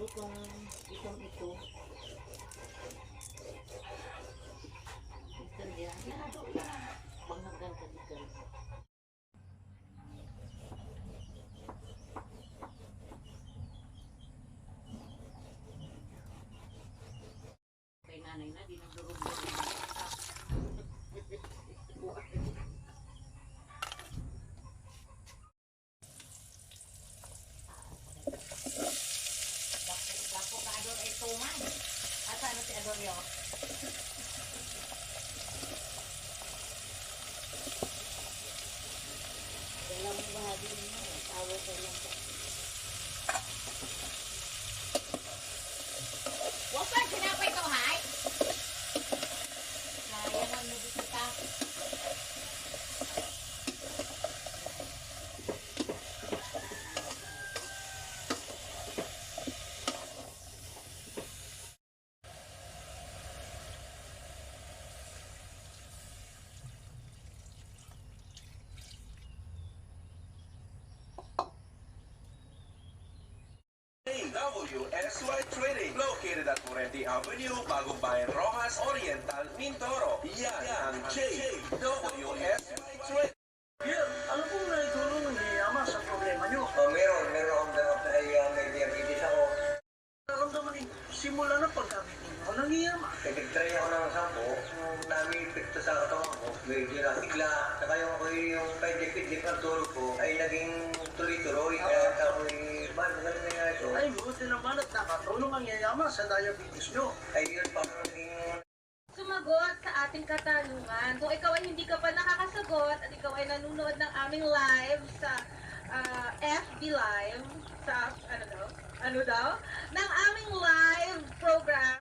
itong ito. Ito niya. Naado na. Banghagan ka dito. Kay nanay na, di nang durog-durog. Dako ka ador ay tuman. Asa na si Ador yo? Dalam bahagi mo, tawo ko lang. Wapan sinapay to, hay? Sayang mo dito ta. WSY Trading, located at Morente Avenue, Bagong Bayan, Rojas, Oriental, Mindoro. Yan ang JWSY Trading. Yeah, alam ko na itulong ni Ama sa problema nyo. Meron akong dapat na may diabetes ako. Naramdaman ni simula na paggamit ninyo. Nangiyama. Nag-try ako ng sampo, nami epekto sa katawan ko. Medyo natigla. Saka yung pagdipid-dip ang tulog ko ay naging tuloy-tuloy. Kaya ako'y, magaling na nga ito. Ay, buti naman at nakatulong ang yayama sa diabetes nyo. Ay, yun pa naging Sumagot sa ating katanungan. Kung ikaw ay hindi ka pa nakakasagot at ikaw ay nanonood ng aming live sa FB Live, sa ano daw? Ng aming live program.